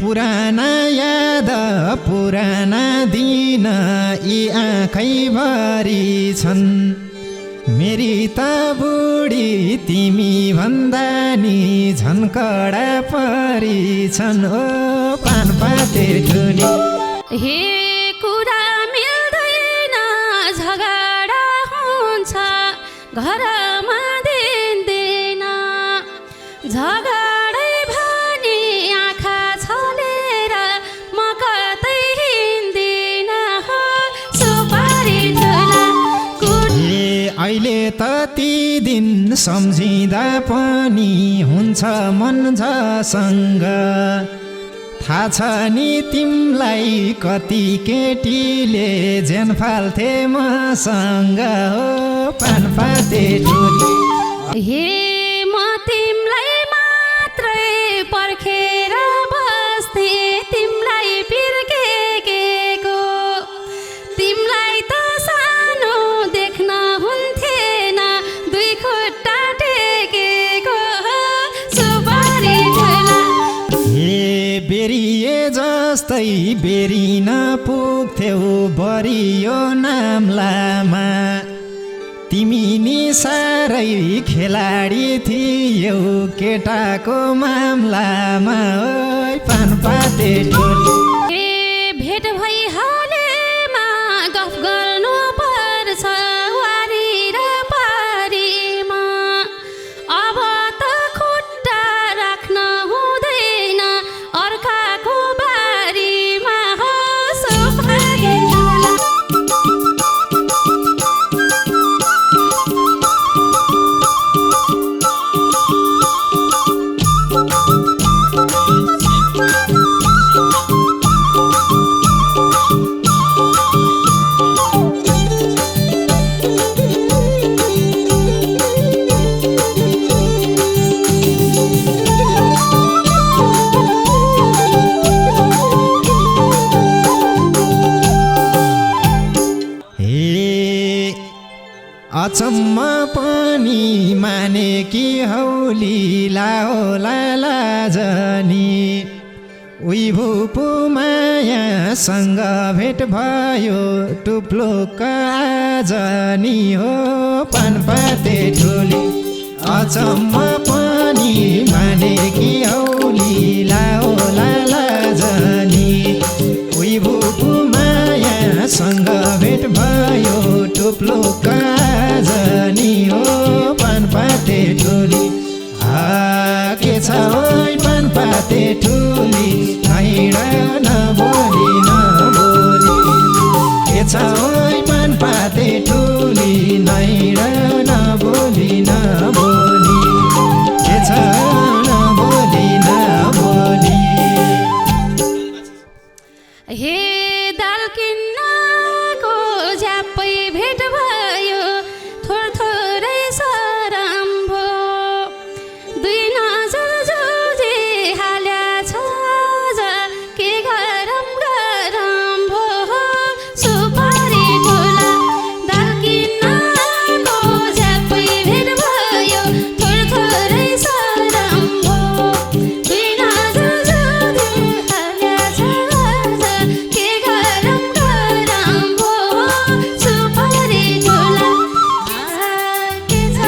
पुराना याद पुराना दिन यी आँखैभरि छन् मेरी त बुढी तिमी भन्दा नि झन् कडा परी छन् ओ पानपाते ठुली हे कुरा मिल्दैन झगडा हुन्छ घरमा दिँदैन झगडै भने आँखा छलेर म कतै हिँड्दिन हो सुपारी ठुला अहिले त ती दिन सम्झिँदा पनि हुन्छ मन झसँग थाहा छ नि तिमलाई कति केटीले ज्यान फाल्थे मसँग हो पानपाते ठुली हे म तिमलाई मात्रै पर्खेर बस्थे तिमलाई बिर्केको तिमलाई त सानो देख्न हुन्थेन दुई खुट्टा टेकेको सुपारी ठुला हे बेरिए जस्तै बेरिन पुग्थ्यौ बरियो नाम लामा तिमी नि साह्रै खेलाडी थियौ केटाको मामलामा ओइ पानपाते ठुली भेट भइहालेमा गफ गर्नु पर्छ वारी र पारीमा अब त खुट्टा राख्न हुँदैन अर्काको बारीमा हो सुपारी ठुला अचम्म पनि माने कि हौली लाओला लाजनी उही भुपु मायासँग भेट भयो टुप्लोक आजनी हो पानपाते ठुली अचम्म पनि माने कि हौली लाओला लाजनी उही भुपु मायासँग भेट भयो टुप्लोक आजनी हो पानपाते ठुली के छ ओइ पानपाते ठुली हिँड नबोली नबोली के छ ओइ पानपाते ठुली हिँड नबोली नबोली के छ नबोली नबोली हे दाल किन्नको झ्याप्पै भेट भयो थोरै सरम भो दुई नजर जुझे हाल्या छ के गरम गरम भो सुपारी ठुला दाल किन्नको झ्याप्पै भेट भयो थोरै सरम भो दुई नजर जुझे हाल्या छ के गरम गरम भो सुपारी ठुला के छ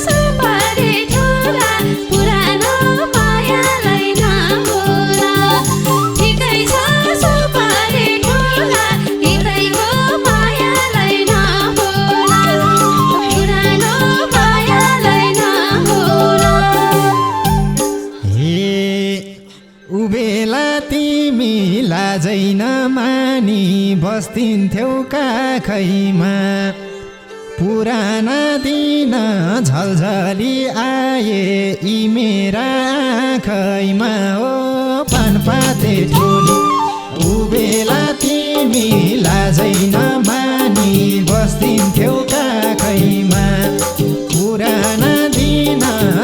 सुपारी ठुला पुरानो मायालाई नभुला ठिकै छ सुपारी ठुला हृदयको मायालाई नभुला पुरानो मायालाई नभुला हे उबेला तिमी लाजै नमानी बस्थिन्थ्यौ काखैमा पुराना दिन झलझली आए यी मेरा आँखैमा ओ पानपाते ठुली उबेला तिमी लाजै नमानी बस्थिन्थ्यौ काखैमा पुराना दिन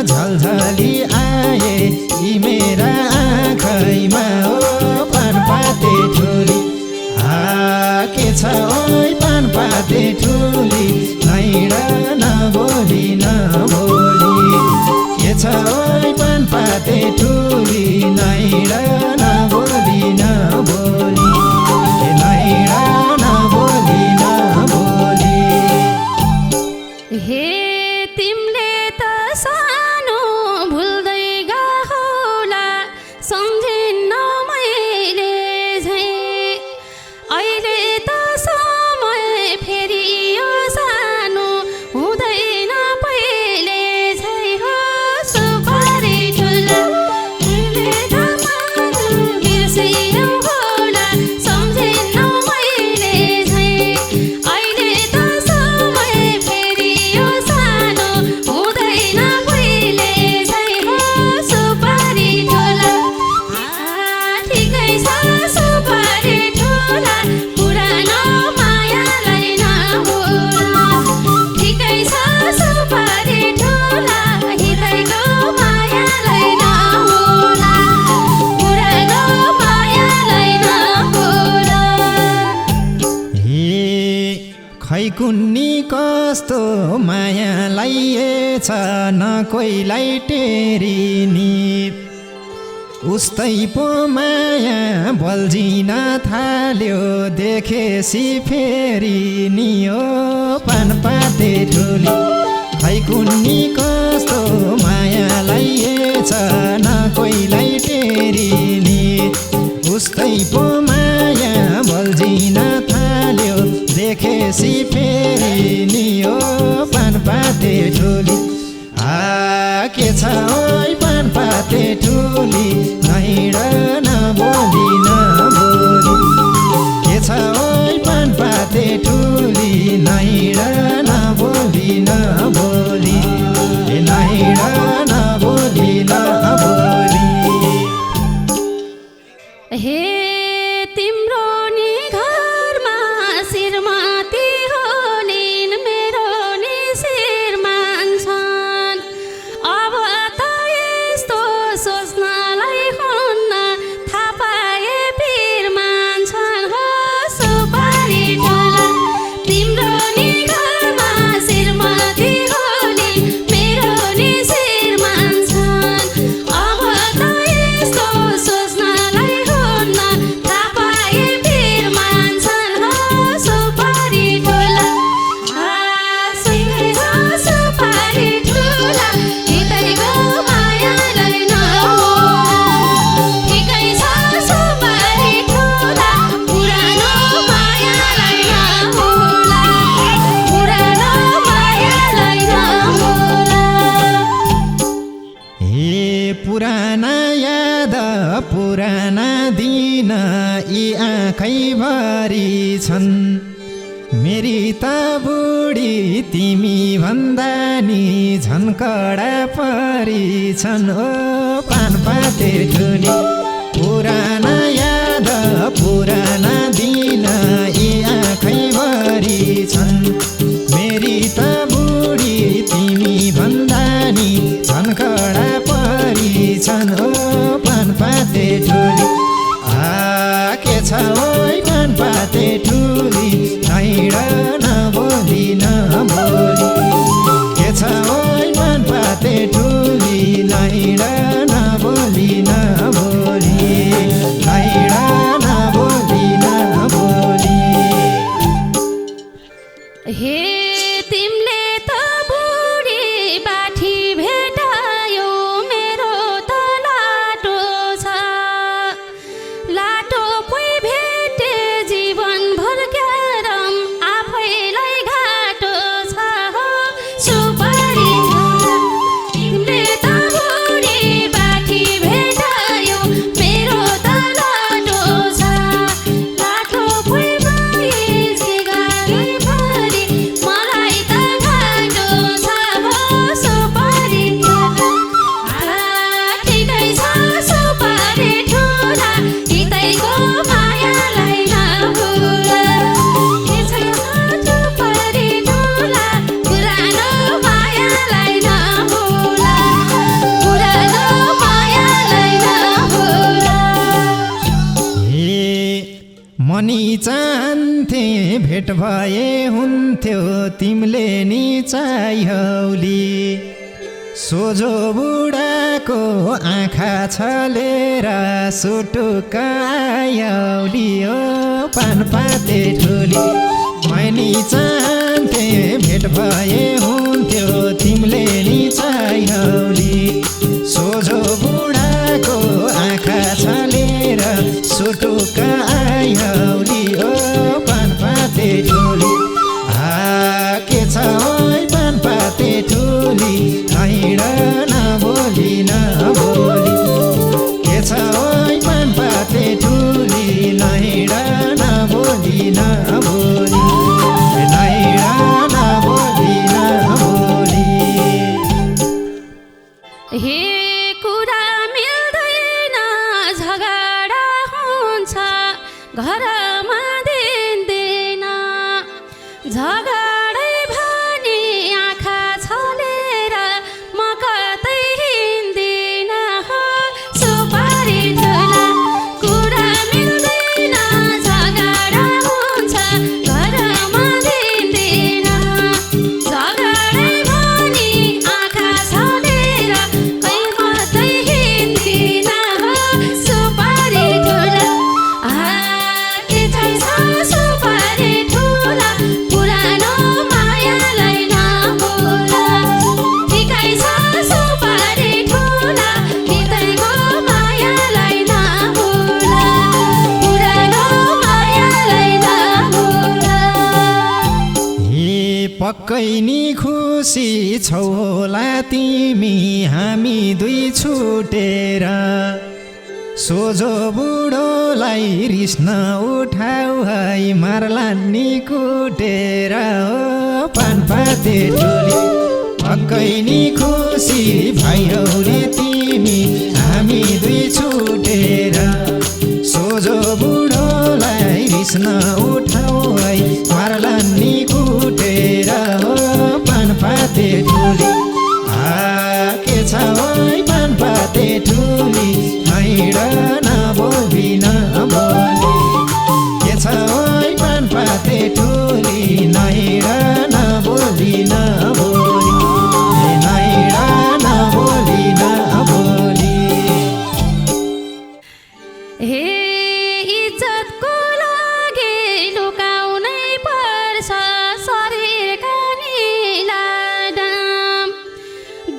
झलझली आए यी मेरा आँखैमा ओ पानपाते ठुली के छ ओइ पानपाते ठुली हिँड नबोली नबोली के छ ओइ पानपाते ठुली हिँड नबोली न कोहीलाई टेरिनी उस्तै पो माया बल्झिन थाल्यो देखेसी फेरि नि ओ पानपाते ठुली खै कुन्नी कस्तो मायालाई छ न कोहीलाई टेरिनी उस्तै पो माया बल्झिन थाल्यो देखेसी फेरि नि ओ पानपाते ठुली के छ ओइ पानपाते ठुली नहिँड नबोली नबोली के छ ओइ पानपाते ठुली नहिँड नबोली नबोली नहिँड नबोली नबोली हे तिम्रो नि घरमा श्रीमती होलिन् मेरो नि श्रीमान छन् अब त यस्तो सोच्नलाई हुन्न थाहा पाए पीर मान्छन् हो सुपारी ठुला तिम्रो नि घरमा श्रीमती होलिन् मेरो नि श्रीमान छन् अब त यस्तो सोच्नलाई हुन्न थाहा पाए पीर मान्छन् हो सुपारी ठुला सुपारी ठुला हितैको मायालाई नभुल ठिकै छ सुपारी ठुला पुरानो मायालाई नभुल पुरानो मायालाई नभुल हे पुराना याद पुराना दिन यी आँखैभरि छन् मेरी त बुढी तिमी भन्दा नि झन् कडा परी छन् ओ पानपाते ठुली पुराना याद पुराना दिन यी आँखैभरि छन् मेरी त बुढी तिमी भन्दा नि झन् कडा परी छन् ओ पानपाते ठुली के छ ओइ पानपाते ठुली नहिँड नबोली नबोली के छ ओइ पानपाते ठुली नहिँड नबोली नबोली नहिँड नबोली नबोली हे तिमीले त बुढी बाठी भेटायो मेरो त लाटो छ लाटो पै भेटे जीवनभर क्यारम आफैलाई घाटो छ हो सुपारी ठुला तिमीले त बुढी बाठी भेटायो मेरो त लाटो छ लाटो पै भएपछि गाडी भरि मलाई त घाटो छ हो सुपारी ठुला ठिकै छ सुपारी ठुला हितैको मायालाई नभुल के छ सुपारी ठुला पुरानो मायालाई नभुल पुरानो मायालाई नभुल हे मनी चाहन्थे भेट भए हुन्थ्यो तिमीले नि चाहिहौली सोझो बुढाको आँखा छलेर सुटुक्क आयौली ओ पानपाते ठुली मैनी चाहन्थे भेट भए हुन्थ्यो तिमीले नि चाहिहौली सोझो बुढाको आँखा छलेर सुटुक्क आयौली ओ पानपाते ठुली के छ ओइ पानपाते ठुली नहिँड नबोली नबोली के छ ओइ पानपाते ठुली नहिँड नबोली नबोली नहिँड नबोली नबोली हे कुरा मिल्दैन झगडा हुन्छ घरमा दिँदैन झगडै भने आँखा छलेर म कतै हिँड्दिन हो सुपारी ठुला कुरा मिल्दैन झगडा हुन्छ घरमा दिँदैन झगडै भने आँखा पक्कै नि खुसी छौ होला तिमी हामी दुई छुटेर सोझो बुढोलाई रिस नउठाउ है मार्लान् नि कुटेर हो पानपाते ठुली पक्कै नि खुसी भयौ रे तिमी हामी दुई छुटेर सोझो बुढोलाई रिस नउठाउ है मार्लान् नि कुटेर हो पानपाते ठुली के छ है पानपाते ठुली हिँड नबोली नबोली के छ है पानपाते ठुली हिँड नबोली नबोली हिँड नबोली नबोली हे इज्जतको लागि लुकाउनै पर्छ शरीरका निलाम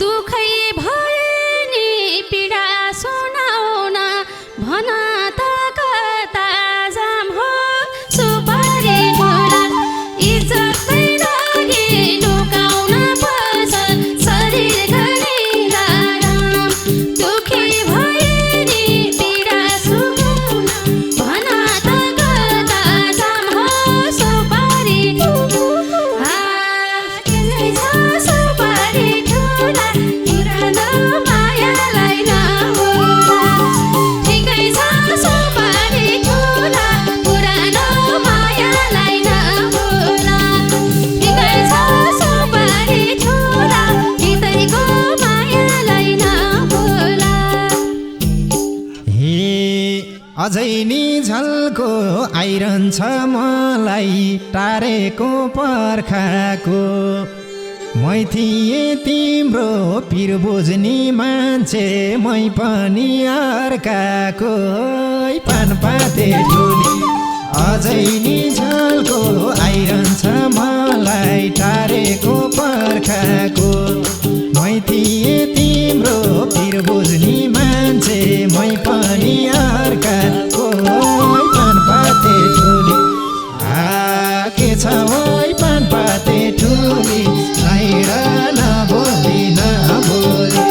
दुखै भए नि पीडा सुनाउन भन त कता जाम हो सुपारी ठुला इज्जतकै लागि लुकाउन पर्छ शरीरका निलाम दुखै भए नि पीडा सुनाउन भन त कता जाम हो सुपारी ठुला के छ सुपारी ठुला पुरानो मायालाई नभुला ठिकै छ सुपारी ठुला पुरानो मायालाई नभुला ठिकै छ सुपारी ठुला हितैको मायालाई नभुला हे अझै नि झल्को आइरहन्छ मलाई टारेको पर्खाको मै थिएँ तिम्रो पिर बुझ्ने मान्छे मै पनि अर्काको पानपाते ठुली अझै नि झल्को आइरहन्छ मलाई टारेको पर्खाको मै थिएँ तिम्रो पिर बुझ्ने मान्छे मै पनि अर्काको पानपाते ठुली के छ है पानपाते ठुली हिँड नबोली नबोली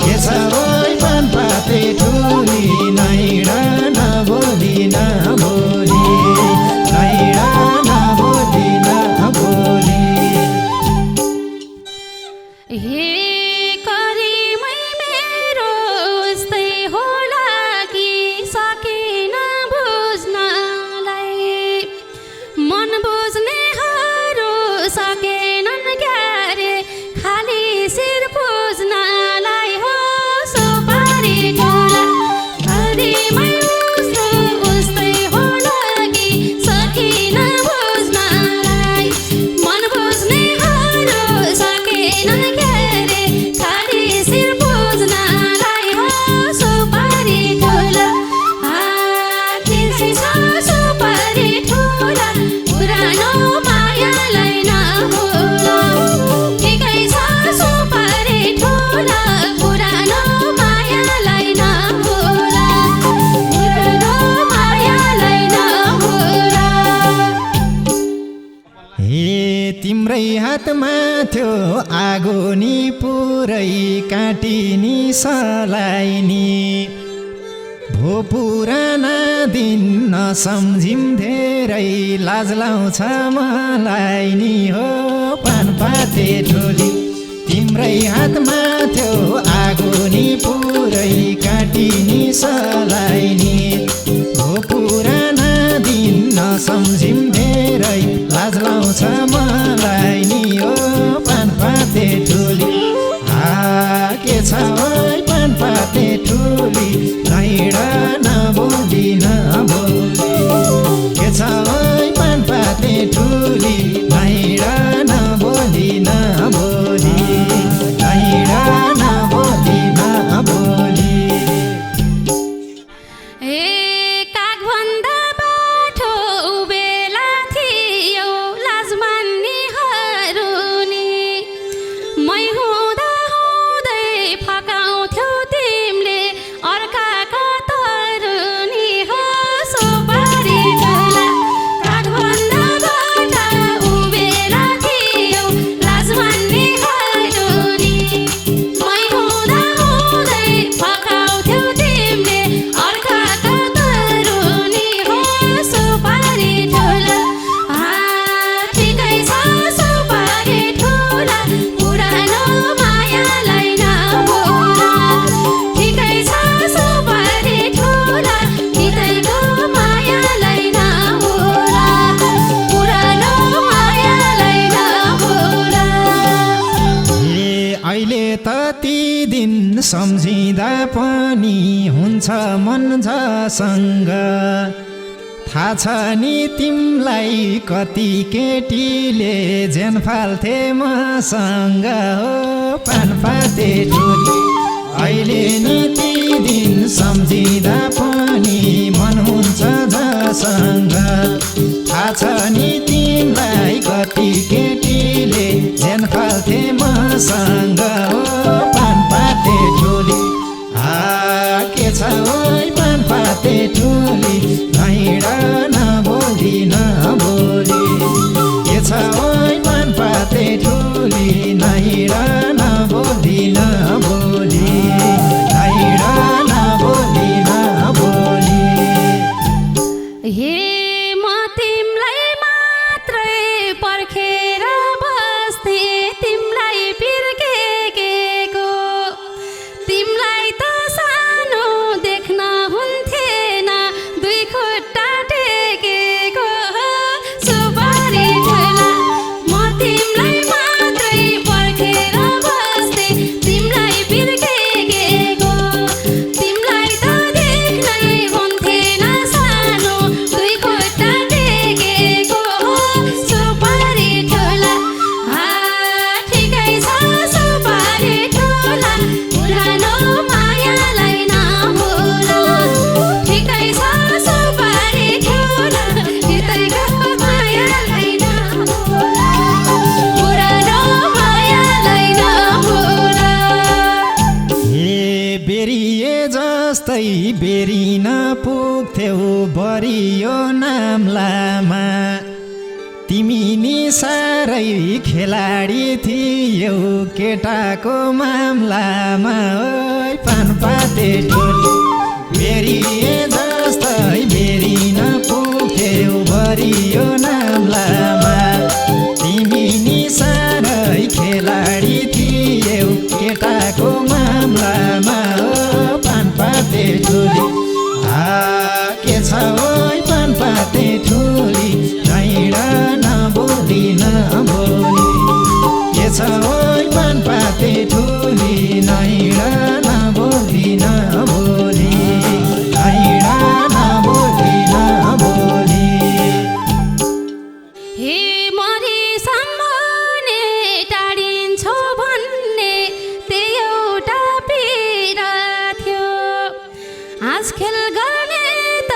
के छ है पानपाते ठुली हिँड नबोली नबोली हिँड नबोली नबोली हे करिमै मेरो उस्तै होला कि सकिन बुझ्नलाई मन बुझ्नेहरू सकेनन् क्यारे खाली शिर बुझ्नलाई हो सुपारी ठुला करिमै उस्तै होला कि सकिन बुझ्नलाई मन बुझ्नेहरू सकेनन् क्यारे खाली शिर बुझ्नलाई हो सुपारी ठुला के छ सुपारी ठुला पुरानो मायालाई नभुला ठिकै छ सुपारी ठुला पुरानो मायालाई नभुला पुरानो मायालाई नभुला हे तिम्रै हातमा थियो आगो नि पुरै काटी नि सलाइनी भो पुराना दिन नसम्झिम धेरै लाज लाउँछ मलाई नि हो पानपाते ठुली तिम्रै हातमा थियो आगो नि पुरै काटी नि सलाइनी भो पुराना दिन नसम्झिम धेरै लाज लाउँछ मलाई नि हो पानपाते ठुली के छ है पानपाते ठुली हिँड नबोली नबोली के छ है पानपाते ठुली हिँड नबोली नबोली हिँड नबोली नबोली सम्झसँग थाहा छ नि तिमलाई कति केटीले ज्यान फाल्थे मसँग हो पानपाते ठुली अहिले नि ती दिन सम्झिँदा पनि मन हुन्छ जसँग थाहा छ नि तिमलाई कति केटीले ज्यान फाल्थे मसँग हो पानपाते ठुली के छ ओइ पानपाते ठुली नहिँड नबोली नबोली के छ ओइ पानपाते ठुली नहिँड नबोली नबोली नहिँड नबोली नबोली हे म तिमलाई मात्रै पर्खेर बस्थे तिमलाई बिर्केको तिमलाई त सानो देख्न हुन्थेन दुई खुट्टा टेकेको सुपारी ठुला म तिमलाई मात्रै पर्खेर बस्थे तिमलाई बिर्केको तिमलाई त देख्नै हुन्थेन सानो दुई खुट्टा टेकेको सुपारी ठुला ठिकै छ सुपारी ठुला पुरानो मायालाई नभुल ठिकै छ सुपारी ठुला बितेको मायालाई नभुल पुरानो मायालाई नभुल हे बेरिए जस्तै बेरिन पुग्थ्यौ बरियो नाम लामा तिमी नि साह्रै खेलाडी थियौ केटाको मामलामा ओइ पानपाते ठुली बेरिए जस्तै बेरिन पुग्थ्यौ बरियो नाम लामा तिमी नि साह्रै खेलाडी थियौ केटाको मामलामा ओ पानपाते ठुली के छ ओइ पानपाते ठुली नहिँड नबोली नबोली के छ ओइ पानपाते ठुली नहिँड नबोली नबोली नहिँड नबोली नबोली हे मरिसम्म टाढिन्छौ भन्ने त्यही एउटा पीडा थियो हाँसखेल गर्ने त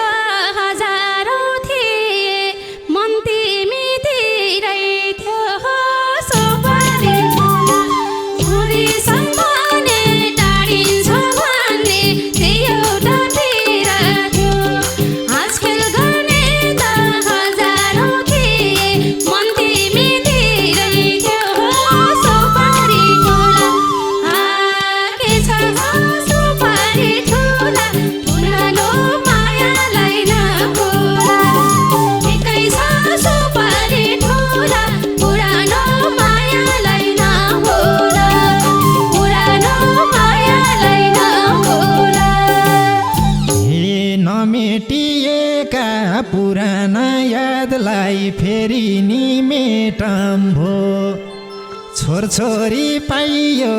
हजारौँ थिए मन तिमीतिरै थियो सुपारी ठुला मरिसम्म टाढिन्छौ भन्ने त्यही एउटा पीडा थियो हाँसखेल गर्ने त हजारौँ थिए मन तिमीतिरै थियो सुपारी ठुला के छ सुपारी ठुला पुरानो मायालाई नभुल ठिकै छ सुपारी ठुला पुरानो मायालाई नभुल पुरानो मायालाई नभुल हे नमेटिएका पुराना यादलाई फेरि नि मेटम्भो छोरछोरी पाइयो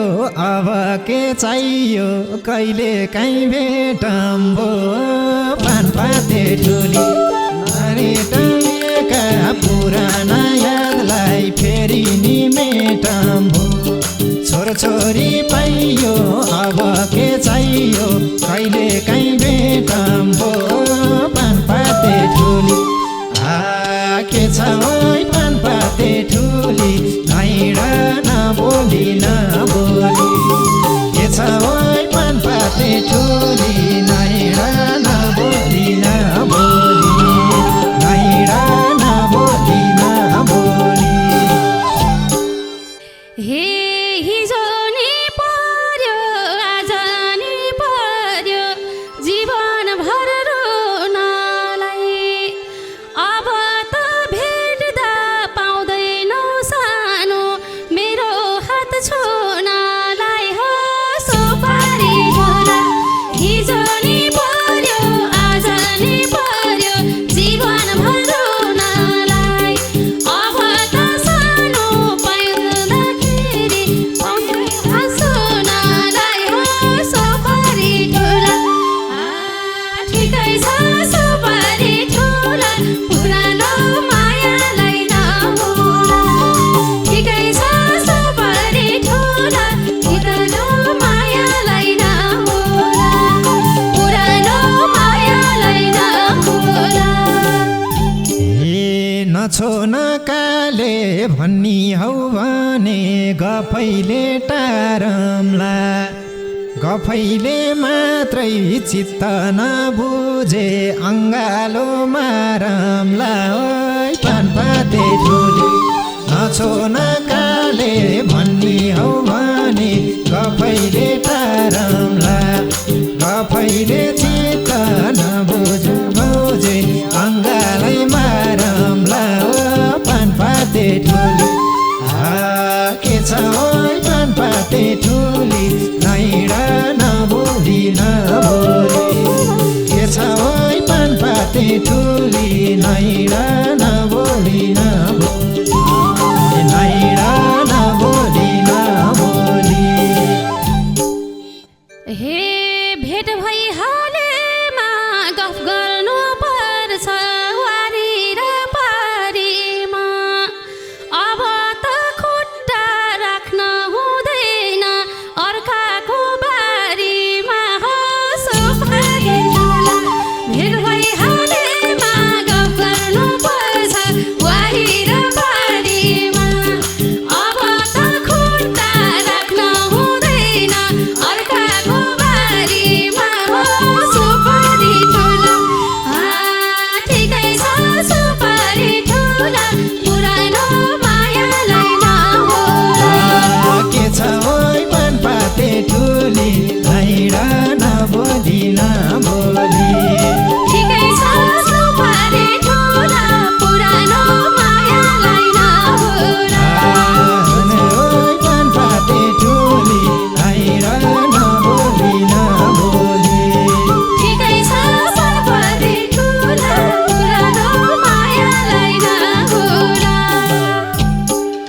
अब के चाहियो कहिले काहीँ भेटम्भो पानपाते ठुली नमेटिएका पुराना यादलाई फेरि नि मेटम्भो छोरछोरी पाइयो अब के चाहियो कहिले काहीँ भेटम्भो पानपाते ठुली के छ ओइ पानपाते ठुली नहिँड नबोली नबोली के छ ओइ पानपाते ठुली नहिँड नबोली नबोली नहिँड नबोली नबोली हे हिजो नि नछो नकाले भन्नी हौ भने गफैले टारम्ला गफैले मात्रै चित्त नबुझे अङ्गालो मारम्ला ओइ पानपाते ठुली नछो नकाले भन्नी हौ भने गफैले टारम्ला गफैले चित्त नबुझे अङ्गालै मारम्ला ओ पानपाते ठुली के छ ओइ पानपाते ठुली नैडा नबोली नबोली के छ ओइ पानपाते ठुली नैडा